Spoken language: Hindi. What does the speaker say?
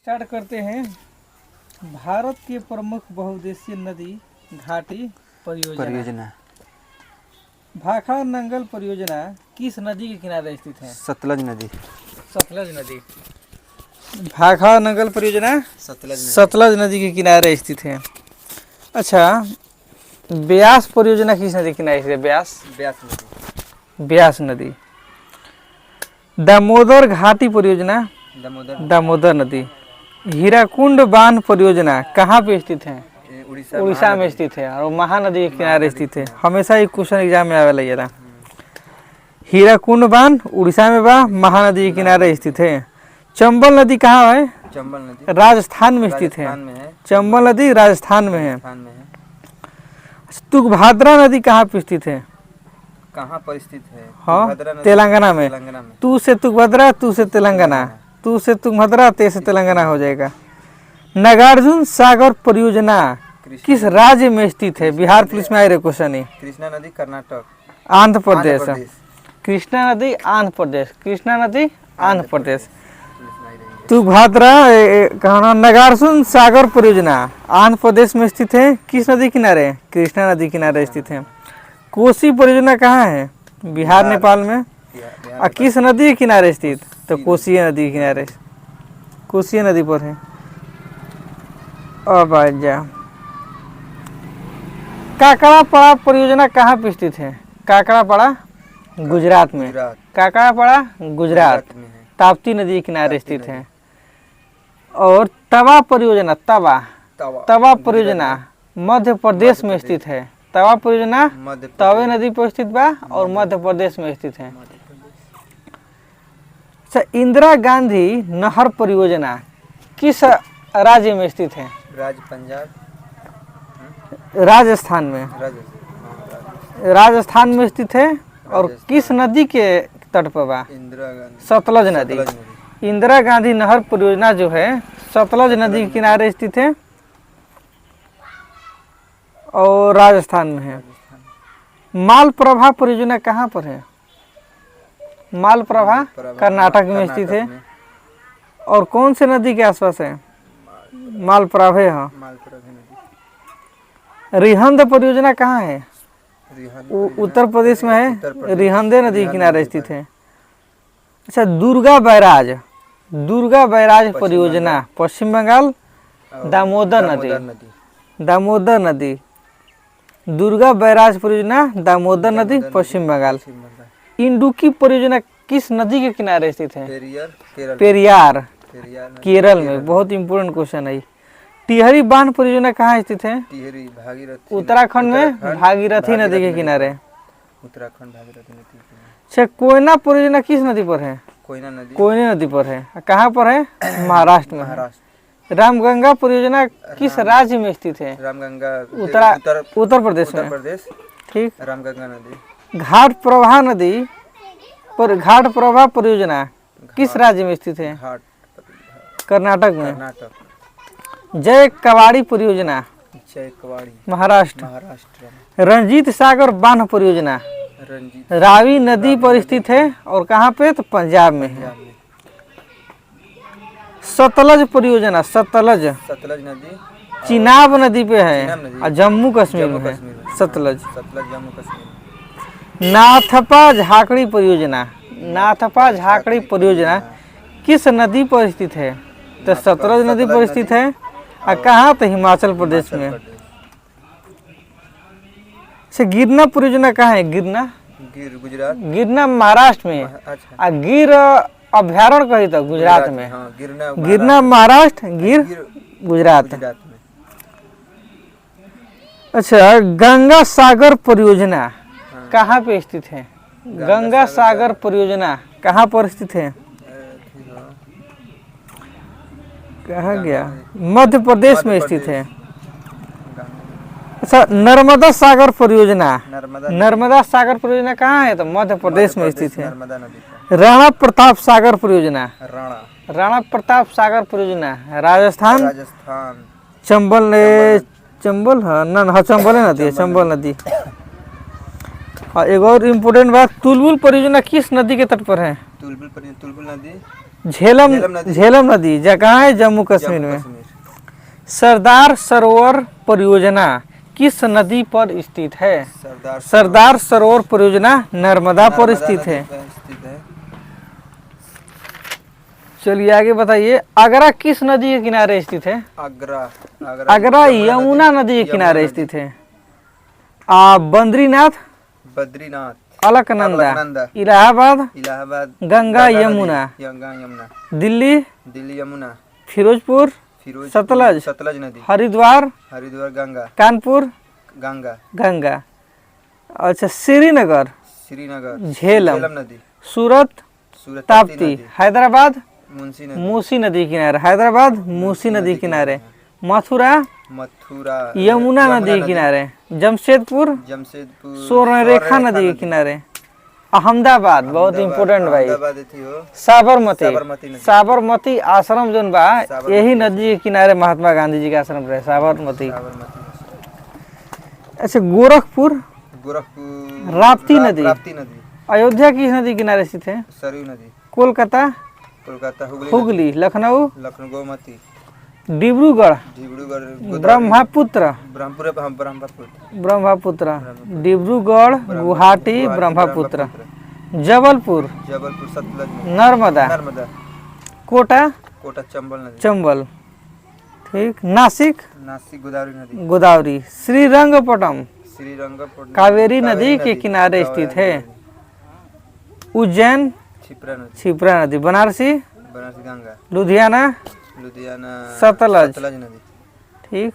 स्टार्ट करते हैं। भारत के प्रमुख बहुउद्देशीय नदी घाटी परियोजना। भाखड़ा नंगल परियोजना किस नदी के किनारे स्थित है? सतलज नदी। सतलज नदी। भाखड़ा नंगल परियोजना सतलज नदी के किनारे स्थित है। अच्छा, ब्यास परियोजना किस नदी के किनारे स्थित है? ब्यास नदी। दामोदर घाटी परियोजना दामोदर नदी। हीराकुंड बांध परियोजना कहाँ पे स्थित है? उड़ीसा में स्थित है और महानदी के किनारे स्थित है। हमेशा एक क्वेश्चन एग्जाम में आवेला ये। हीराकुंड बांध उड़ीसा में बा, महानदी के किनारे स्थित है। चंबल नदी कहाँ है? चंबल नदी राजस्थान में स्थित है। चंबल नदी राजस्थान में है। तुंगभद्रा नदी कहाँ पे स्थित है? कहाँ पर स्थित है? हाँ, तेलंगाना में। तू से तुंगभद्रा, तू से तेलंगाना, तू से तुंगभद्रा, ते से तेलंगाना हो जाएगा। नागार्जुन सागर परियोजना किस राज्य में स्थित है? बिहार पुलिस में आए रहे क्वेश्चन। कृष्णा नदी कर्नाटक आंध्र प्रदेश। कृष्णा नदी आंध्र प्रदेश। कृष्णा नदी आंध्र प्रदेश। तुंगभद्रा नागार्जुन सागर परियोजना आंध्र प्रदेश में स्थित है। किस नदी किनारे? कृष्णा नदी किनारे स्थित है। कोसी परियोजना कहाँ है? बिहार नेपाल में। और किस नदी के किनारे स्थित? तो कोसी नदी के किनारे, कोसी नदी पर है। अब जा काकड़ापाड़ा परियोजना कहाँ पे स्थित है? काकड़ापाड़ा गुजरात में। काकड़ापाड़ा गुजरात ताप्ती नदी के किनारे स्थित है। और तवा परियोजना तवा परियोजना मध्य प्रदेश में स्थित है। तवा परियोजना तवे नदी पर स्थित बा और मध्य प्रदेश में स्थित है। अच्छा, इंदिरा गांधी नहर परियोजना किस राज्य में स्थित है? पंजाब राजस्थान में। राजस्थान में स्थित है। और किस नदी के तट पर बा? सतलज नदी। इंदिरा गांधी नहर परियोजना जो है सतलज नदी के किनारे स्थित है और राजस्थान में है। मालप्रभा परियोजना कहाँ पर है? मालप्रभा कर्नाटक में स्थित है। और कौन से नदी के आसपास है? मालप्रभा है। रिहंद परियोजना कहाँ है? उत्तर प्रदेश में है। रिहंदे नदी के किनारे स्थित है। अच्छा, दुर्गा बैराज परियोजना पश्चिम बंगाल दामोदर नदी। दुर्गा बैराज परियोजना दामोदर नदी पश्चिम बंगाल। इंडुक्की परियोजना किस नदी के किनारे स्थित है? पेरियार केरल में। बहुत इंपोर्टेंट क्वेश्चन है। टिहरी बांध परियोजना कहाँ स्थित है? उत्तराखंड में भागीरथी नदी के किनारे। अच्छा, कोयना परियोजना किस नदी पर है? कोयना नदी पर है। कहाँ पर है? महाराष्ट्र में। रामगंगा परियोजना किस राज्य में स्थित है? उत्तर प्रदेश में। ठीक। रामगंगा नदी। घाट प्रवाह परियोजना किस राज्य में स्थित है? कर्नाटक में। जय कवाड़ी परियोजना महाराष्ट्र। रंजीत सागर बांध परियोजना रावी नदी पर स्थित है और कहाँ पे? तो पंजाब में है। सतलज परियोजना सतलज नदी चिनाब नदी पे है और जम्मू कश्मीर में है। सतलज जम्मू कश्मीर। नाथपा झाकड़ी परियोजना किस नदी पर स्थित है? तो सतलज नदी पर स्थित है। और कहाँ? तो हिमाचल प्रदेश में। अच्छा, गिरना परियोजना कहाँ है? गुजरात। गिरना महाराष्ट्र में। और गिर अभ्यारण्य कही तो गुजरात में। गिरना महाराष्ट्र, गिर गुजरात। अच्छा, गंगा सागर परियोजना कहाँ पे स्थित है? गंगा सागर परियोजना कहाँ पर स्थित है? कहाँ गया? मध्य प्रदेश में स्थित है। अच्छा, नर्मदा सागर परियोजना कहाँ है? तो मध्य प्रदेश में स्थित है। राणा प्रताप सागर परियोजना राजस्थान। चंबल नदी है। चंबल नदी। और एक और इम्पोर्टेंट बात, तुलबुल परियोजना किस नदी के तट पर है? तुलबुल नदी झेलम नदी जगह है जम्मू कश्मीर में। सरदार सरोवर परियोजना किस नदी पर स्थित है? सरदार सरोवर परियोजना नर्मदा पर स्थित है। चलिए आगे बताइए, आगरा किस नदी के किनारे स्थित है? आगरा यमुना नदी के किनारे स्थित है। बद्रीनाथ अलकनंदा इलाहाबाद गंगा यमुना दिल्ली यमुना फिरोजपुर सतलज नदी हरिद्वार गंगा कानपुर गंगा। अच्छा श्रीनगर झेलम नदी सूरत ताप्ती हैदराबाद मुंशी मूसी नदी किनारे हैदराबाद मूसी नदी किनारे मथुरा यमुना नदी के किनारे जमशेदपुर स्वर्णरेखा नदी के किनारे अहमदाबाद बहुत इम्पोर्टेंट भाई साबरमती आश्रम जोन बा यही नदी के किनारे महात्मा गांधी जी का आश्रम रहे साबरमती। अच्छा गोरखपुर राप्ती नदी अयोध्या किस नदी के किनारे स्थित है? सरयू नदी कोलकाता हुगली लखनऊ गोमती डिब्रूगढ़ ब्रह्मपुत्र डिब्रूगढ़ गुवाहाटी ब्रह्मपुत्र जबलपुर नर्मदा कोटा चंबल ठीक नासिक गोदावरी श्रीरंगपटम कावेरी नदी के किनारे स्थित है। उज्जैन क्षिप्रा नदी बनारसी लुधियाना सतलज नदी ठीक।